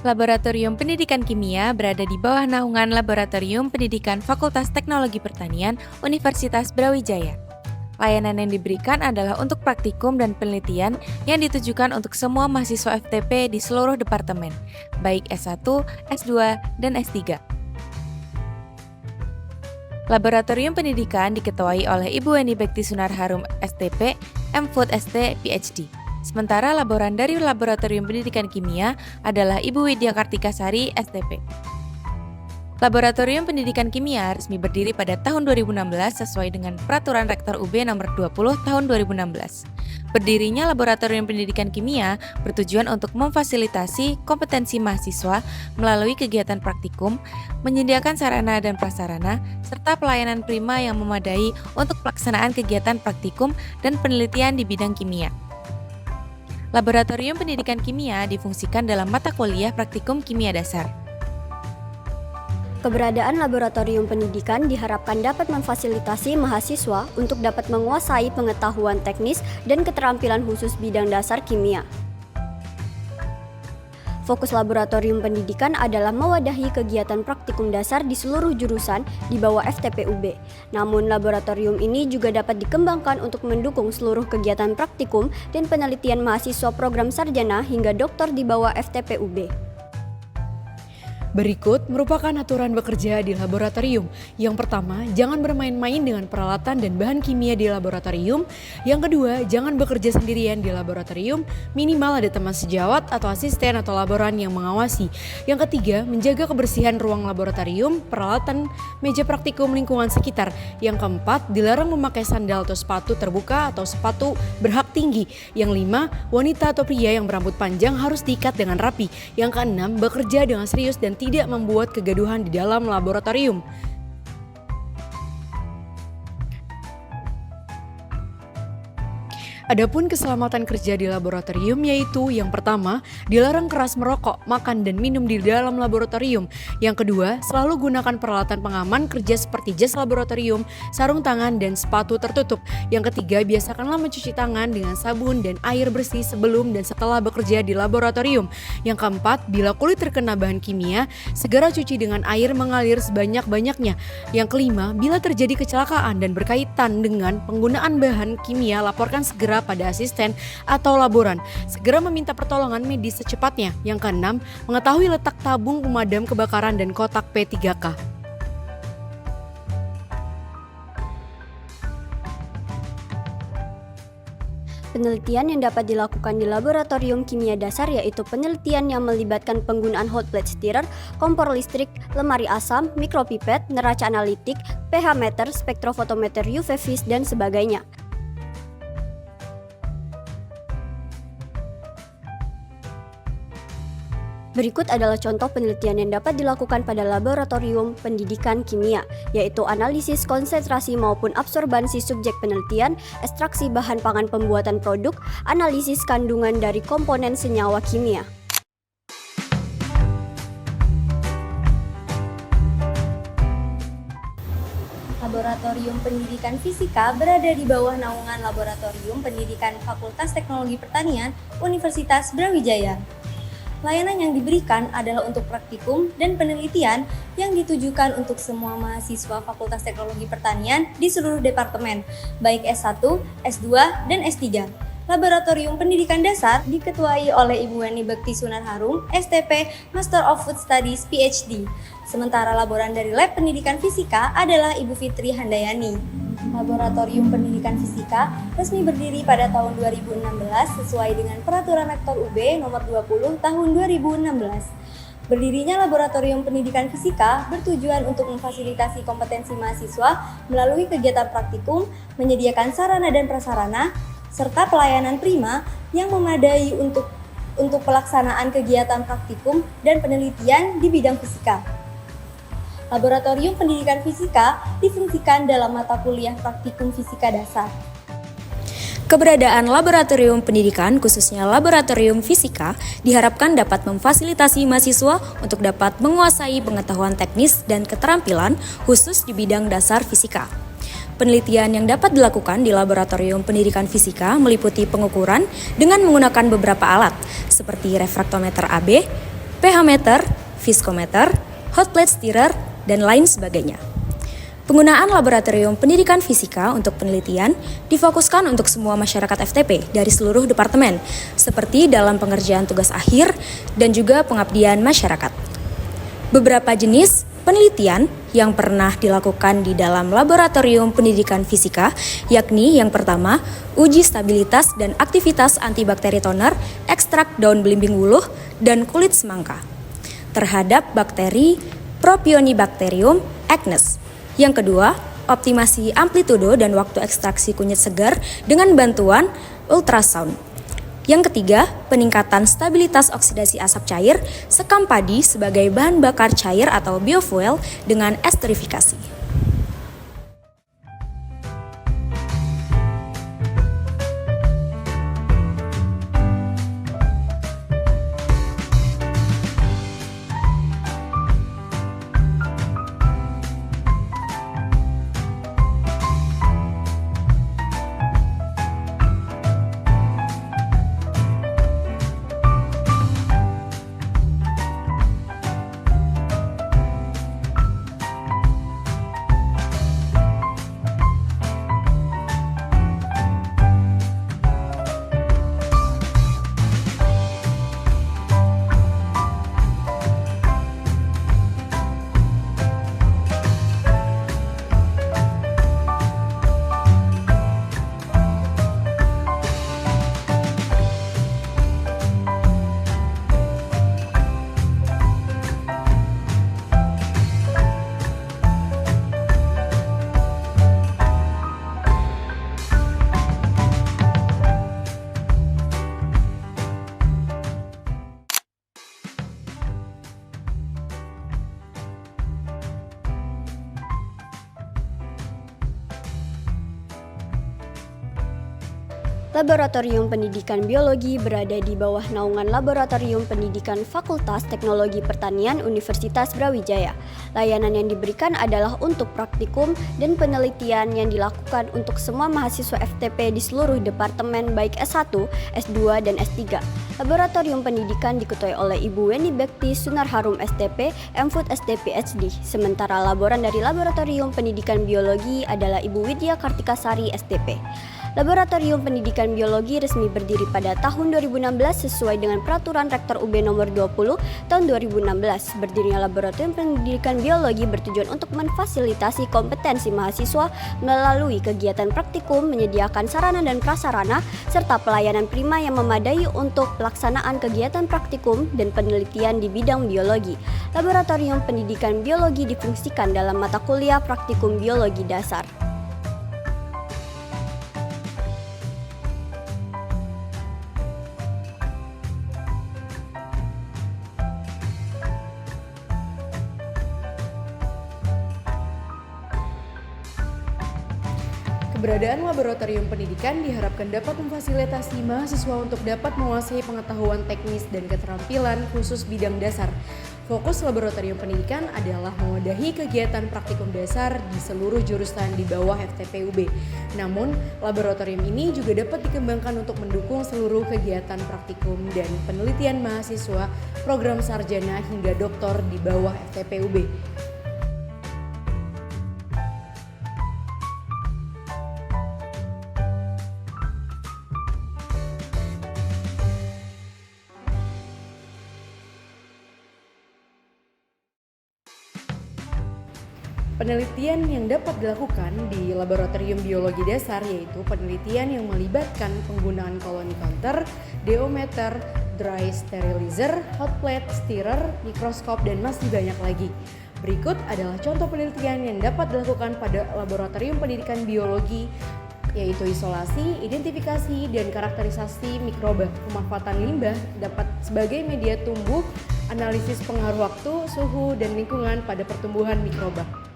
Laboratorium Pendidikan Kimia berada di bawah naungan Laboratorium Pendidikan Fakultas Teknologi Pertanian Universitas Brawijaya. Layanan yang diberikan adalah untuk praktikum dan penelitian yang ditujukan untuk semua mahasiswa FTP di seluruh departemen, baik S1, S2, dan S3. Laboratorium Pendidikan diketuai oleh Ibu Eni Bekti Sunar Harum, STP, M.Phot ST, PhD. Sementara laboran dari Laboratorium Pendidikan Kimia adalah Ibu Widya Kartika Sari, STP. Laboratorium Pendidikan Kimia resmi berdiri pada tahun 2016 sesuai dengan Peraturan Rektor UB Nomor 20 Tahun 2016. Berdirinya Laboratorium Pendidikan Kimia bertujuan untuk memfasilitasi kompetensi mahasiswa melalui kegiatan praktikum, menyediakan sarana dan prasarana, serta pelayanan prima yang memadai untuk pelaksanaan kegiatan praktikum dan penelitian di bidang kimia. Laboratorium Pendidikan Kimia difungsikan dalam mata kuliah praktikum kimia dasar. Keberadaan laboratorium pendidikan diharapkan dapat memfasilitasi mahasiswa untuk dapat menguasai pengetahuan teknis dan keterampilan khusus bidang dasar kimia. Fokus laboratorium pendidikan adalah mewadahi kegiatan praktikum dasar di seluruh jurusan di bawah FTP UB. Namun laboratorium ini juga dapat dikembangkan untuk mendukung seluruh kegiatan praktikum dan penelitian mahasiswa program sarjana hingga doktor di bawah FTP UB. Berikut merupakan aturan bekerja di laboratorium. Yang pertama, jangan bermain-main dengan peralatan dan bahan kimia di laboratorium. Yang kedua, jangan bekerja sendirian di laboratorium, minimal ada teman sejawat atau asisten atau laboran yang mengawasi. Yang ketiga, menjaga kebersihan ruang laboratorium, peralatan, meja praktikum lingkungan sekitar. Yang keempat, dilarang memakai sandal atau sepatu terbuka atau sepatu berhak tinggi. Yang lima, wanita atau pria yang berambut panjang harus diikat dengan rapi. Yang keenam, bekerja dengan serius dan tidak membuat kegaduhan di dalam laboratorium. Adapun keselamatan kerja di laboratorium yaitu yang pertama, dilarang keras merokok, makan dan minum di dalam laboratorium. Yang kedua, selalu gunakan peralatan pengaman kerja seperti jas laboratorium, sarung tangan dan sepatu tertutup. Yang ketiga, biasakanlah mencuci tangan dengan sabun dan air bersih sebelum dan setelah bekerja di laboratorium. Yang keempat, bila kulit terkena bahan kimia, segera cuci dengan air mengalir sebanyak-banyaknya. Yang kelima, bila terjadi kecelakaan dan berkaitan dengan penggunaan bahan kimia, laporkan segera pada asisten atau laboran. Segera meminta pertolongan medis secepatnya. Yang keenam, mengetahui letak tabung pemadam kebakaran dan kotak P3K. Penelitian yang dapat dilakukan di laboratorium kimia dasar yaitu penelitian yang melibatkan penggunaan hot plate stirrer, kompor listrik, lemari asam, mikropipet, neraca analitik, pH meter, spektrofotometer UV vis, dan sebagainya. Berikut adalah contoh penelitian yang dapat dilakukan pada laboratorium pendidikan kimia, yaitu analisis konsentrasi maupun absorbansi subjek penelitian, ekstraksi bahan pangan pembuatan produk, analisis kandungan dari komponen senyawa kimia. Laboratorium Pendidikan Fisika berada di bawah naungan Laboratorium Pendidikan Fakultas Teknologi Pertanian Universitas Brawijaya. Layanan yang diberikan adalah untuk praktikum dan penelitian yang ditujukan untuk semua mahasiswa Fakultas Teknologi Pertanian di seluruh departemen, baik S1, S2, dan S3. Laboratorium Pendidikan Dasar diketuai oleh Ibu Eni Bekti Sunar Harum, STP, Master of Food Studies, PhD. Sementara laboran dari Lab Pendidikan Fisika adalah Ibu Fitri Handayani. Laboratorium Pendidikan Fisika resmi berdiri pada tahun 2016 sesuai dengan Peraturan Rektor UB Nomor 20 Tahun 2016. Berdirinya Laboratorium Pendidikan Fisika bertujuan untuk memfasilitasi kompetensi mahasiswa melalui kegiatan praktikum, menyediakan sarana dan prasarana, serta pelayanan prima yang memadai untuk pelaksanaan kegiatan praktikum dan penelitian di bidang fisika. Laboratorium Pendidikan Fisika difungsikan dalam mata kuliah praktikum fisika dasar. Keberadaan laboratorium pendidikan, khususnya laboratorium fisika, diharapkan dapat memfasilitasi mahasiswa untuk dapat menguasai pengetahuan teknis dan keterampilan khusus di bidang dasar fisika. Penelitian yang dapat dilakukan di laboratorium pendidikan fisika meliputi pengukuran dengan menggunakan beberapa alat, seperti refraktometer AB, pH meter, viskometer, hot plate stirrer, dan lain sebagainya. Penggunaan laboratorium pendidikan fisika untuk penelitian difokuskan untuk semua masyarakat FTP dari seluruh departemen, seperti dalam pengerjaan tugas akhir dan juga pengabdian masyarakat. Beberapa jenis penelitian yang pernah dilakukan di dalam laboratorium pendidikan fisika, yakni yang pertama, uji stabilitas dan aktivitas antibakteri toner, ekstrak daun belimbing wuluh, dan kulit semangka terhadap bakteri Propionibacterium acnes. Yang kedua, optimasi amplitudo dan waktu ekstraksi kunyit segar dengan bantuan ultrasound. Yang ketiga, peningkatan stabilitas oksidasi asap cair, sekam padi sebagai bahan bakar cair atau biofuel dengan esterifikasi. Laboratorium Pendidikan Biologi berada di bawah naungan Laboratorium Pendidikan Fakultas Teknologi Pertanian Universitas Brawijaya. Layanan yang diberikan adalah untuk praktikum dan penelitian yang dilakukan untuk semua mahasiswa FTP di seluruh departemen baik S1, S2, dan S3. Laboratorium Pendidikan diketuai oleh Ibu Weni Bekti Sunarharum STP, MFood ST PhD. Sementara laboran dari Laboratorium Pendidikan Biologi adalah Ibu Widya Kartikasari STP. Laboratorium Pendidikan Biologi resmi berdiri pada tahun 2016 sesuai dengan Peraturan Rektor UB Nomor 20 Tahun 2016. Berdirinya Laboratorium Pendidikan Biologi bertujuan untuk memfasilitasi kompetensi mahasiswa melalui kegiatan praktikum, menyediakan sarana dan prasarana, serta pelayanan prima yang memadai untuk pelaksanaan kegiatan praktikum dan penelitian di bidang biologi. Laboratorium Pendidikan Biologi difungsikan dalam mata kuliah praktikum biologi dasar. Keberadaan laboratorium pendidikan diharapkan dapat memfasilitasi mahasiswa untuk dapat menguasai pengetahuan teknis dan keterampilan khusus bidang dasar. Fokus laboratorium pendidikan adalah mewadahi kegiatan praktikum dasar di seluruh jurusan di bawah FTP UB. Namun, laboratorium ini juga dapat dikembangkan untuk mendukung seluruh kegiatan praktikum dan penelitian mahasiswa program sarjana hingga doktor di bawah FTP UB. Penelitian yang dapat dilakukan di laboratorium biologi dasar yaitu penelitian yang melibatkan penggunaan koloni counter, deometer, dry sterilizer, hot plate stirrer, mikroskop, dan masih banyak lagi. Berikut adalah contoh penelitian yang dapat dilakukan pada laboratorium pendidikan biologi yaitu isolasi, identifikasi, dan karakterisasi mikroba. Pemanfaatan limbah dapat sebagai media tumbuh, analisis pengaruh waktu, suhu, dan lingkungan pada pertumbuhan mikroba.